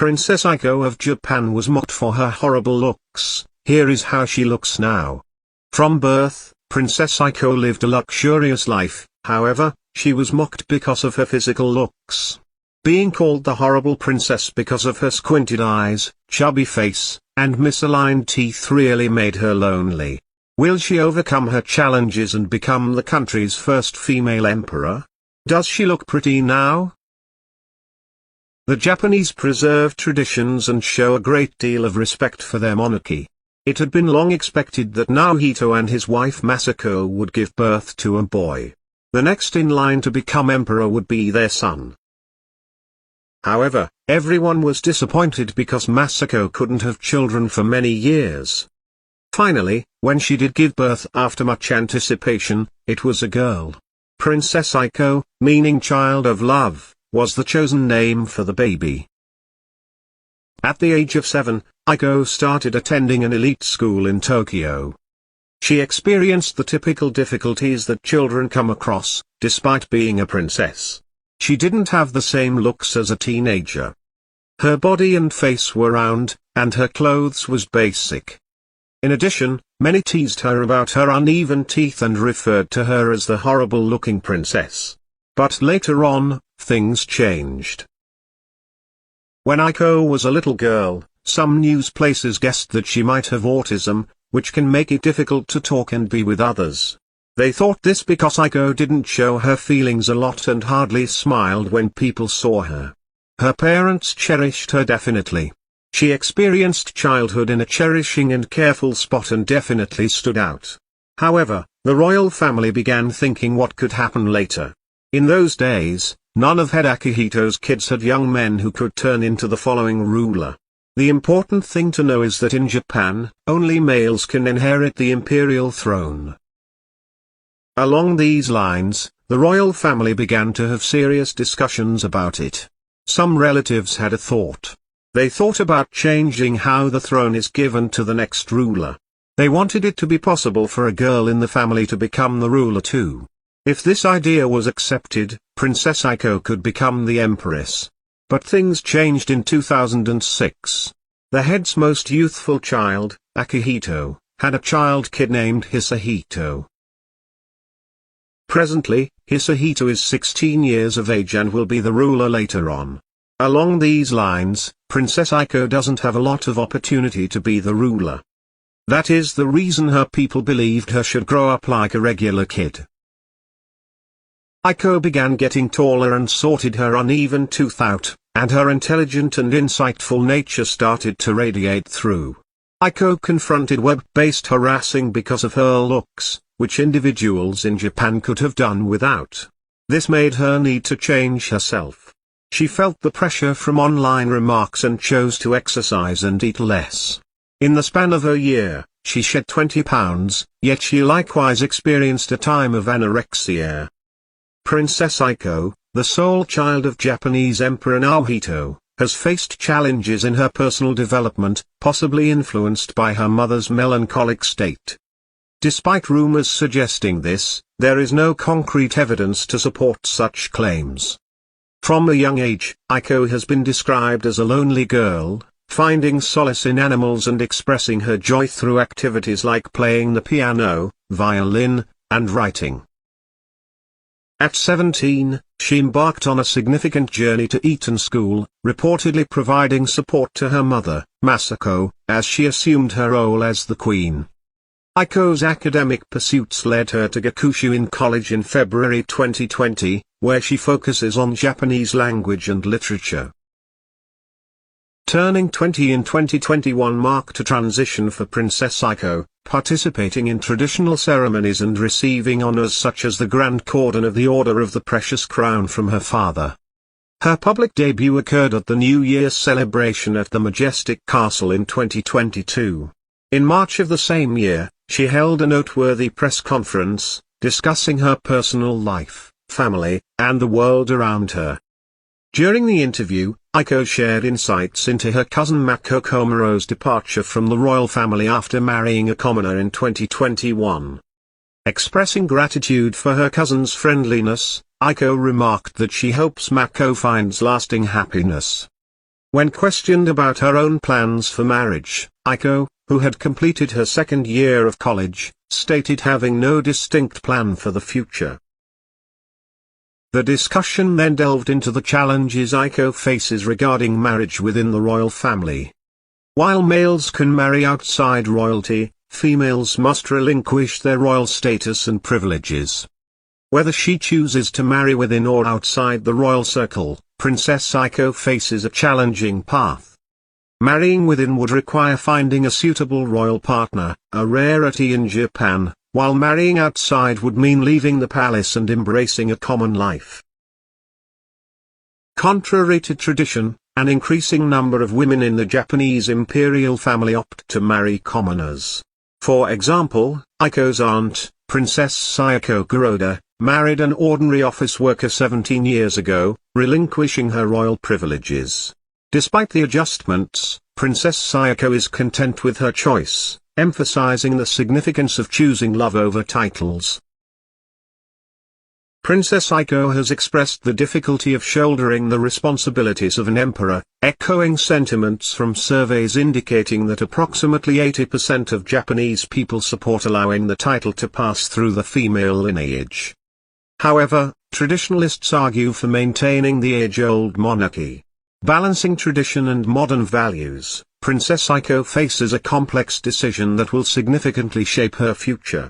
Princess Aiko of Japan was mocked for her horrible looks. Here is how she looks now. From birth, Princess Aiko lived a luxurious life. However, she was mocked because of her physical looks. Being called the horrible princess because of her squinted eyes, chubby face, and misaligned teeth really made her lonely. Will she overcome her challenges and become the country's first female emperor? Does she look pretty now? The Japanese preserve traditions and show a great deal of respect for their monarchy. It had been long expected that Naruhito and his wife Masako would give birth to a boy. The next in line to become emperor would be their son. However, everyone was disappointed because Masako couldn't have children for many years. Finally, when she did give birth after much anticipation, it was a girl. Princess Aiko, meaning child of love, was the chosen name for the baby. At the age of 7, Aiko started attending an elite school in Tokyo. She experienced the typical difficulties that children come across, despite being a princess. She didn't have the same looks as a teenager. Her body and face were round, and her clothes was basic. In addition, many teased her about her uneven teeth and referred to her as the horrible-looking princess. But later on, things changed. When Aiko was a little girl, some news places guessed that she might have autism, which can make it difficult to talk and be with others. They thought this because Aiko didn't show her feelings a lot and hardly smiled when people saw her. Her parents cherished her definitely. She experienced childhood in a cherishing and careful spot and definitely stood out. However, the royal family began thinking what could happen later. In those days, none of Head Akihito's kids had young men who could turn into the following ruler. The important thing to know is that in Japan, only males can inherit the imperial throne. Along these lines, the royal family began to have serious discussions about it. Some relatives had a thought. They thought about changing how the throne is given to the next ruler. They wanted it to be possible for a girl in the family to become the ruler too. If this idea was accepted, Princess Aiko could become the empress. But things changed in 2006. The head's most youthful child, Akihito, had a child kid named Hisahito. Presently, Hisahito is 16 years of age and will be the ruler later on. Along these lines, Princess Aiko doesn't have a lot of opportunity to be the ruler. That is the reason her people believed her should grow up like a regular kid. Aiko began getting taller and sorted her uneven tooth out, and her intelligent and insightful nature started to radiate through. Aiko confronted web-based harassing because of her looks, which individuals in Japan could have done without. This made her need to change herself. She felt the pressure from online remarks and chose to exercise and eat less. In the span of a year, she shed 20 pounds, yet she likewise experienced a time of anorexia. Princess Aiko, the sole child of Japanese Emperor Naruhito, has faced challenges in her personal development, possibly influenced by her mother's melancholic state. Despite rumors suggesting this, there is no concrete evidence to support such claims. From a young age, Aiko has been described as a lonely girl, finding solace in animals and expressing her joy through activities like playing the piano, violin, and writing. At 17, she embarked on a significant journey to Eton School, reportedly providing support to her mother, Masako, as she assumed her role as the queen. Aiko's academic pursuits led her to Gakushuin College in February 2020, where she focuses on Japanese language and literature. Turning 20 in 2021 marked a transition for Princess Aiko, participating in traditional ceremonies and receiving honors such as the Grand Cordon of the Order of the Precious Crown from her father. Her public debut occurred at the New Year's celebration at the Majestic Castle in 2022. In March of the same year, she held a noteworthy press conference, discussing her personal life, family, and the world around her. During the interview, Aiko shared insights into her cousin Mako Komaro's departure from the royal family after marrying a commoner in 2021. Expressing gratitude for her cousin's friendliness, Aiko remarked that she hopes Mako finds lasting happiness. When questioned about her own plans for marriage, Aiko, who had completed her second year of college, stated having no distinct plan for the future. The discussion then delved into the challenges Aiko faces regarding marriage within the royal family. While males can marry outside royalty, females must relinquish their royal status and privileges. Whether she chooses to marry within or outside the royal circle, Princess Aiko faces a challenging path. Marrying within would require finding a suitable royal partner, a rarity in Japan, while marrying outside would mean leaving the palace and embracing a common life. Contrary to tradition, an increasing number of women in the Japanese imperial family opt to marry commoners. For example, Aiko's aunt, Princess Sayako Kuroda, married an ordinary office worker 17 years ago, relinquishing her royal privileges. Despite the adjustments, Princess Sayako is content with her choice, emphasizing the significance of choosing love over titles. Princess Aiko has expressed the difficulty of shouldering the responsibilities of an emperor, echoing sentiments from surveys indicating that approximately 80% of Japanese people support allowing the title to pass through the female lineage. However, traditionalists argue for maintaining the age-old monarchy. Balancing tradition and modern values, Princess Aiko faces a complex decision that will significantly shape her future.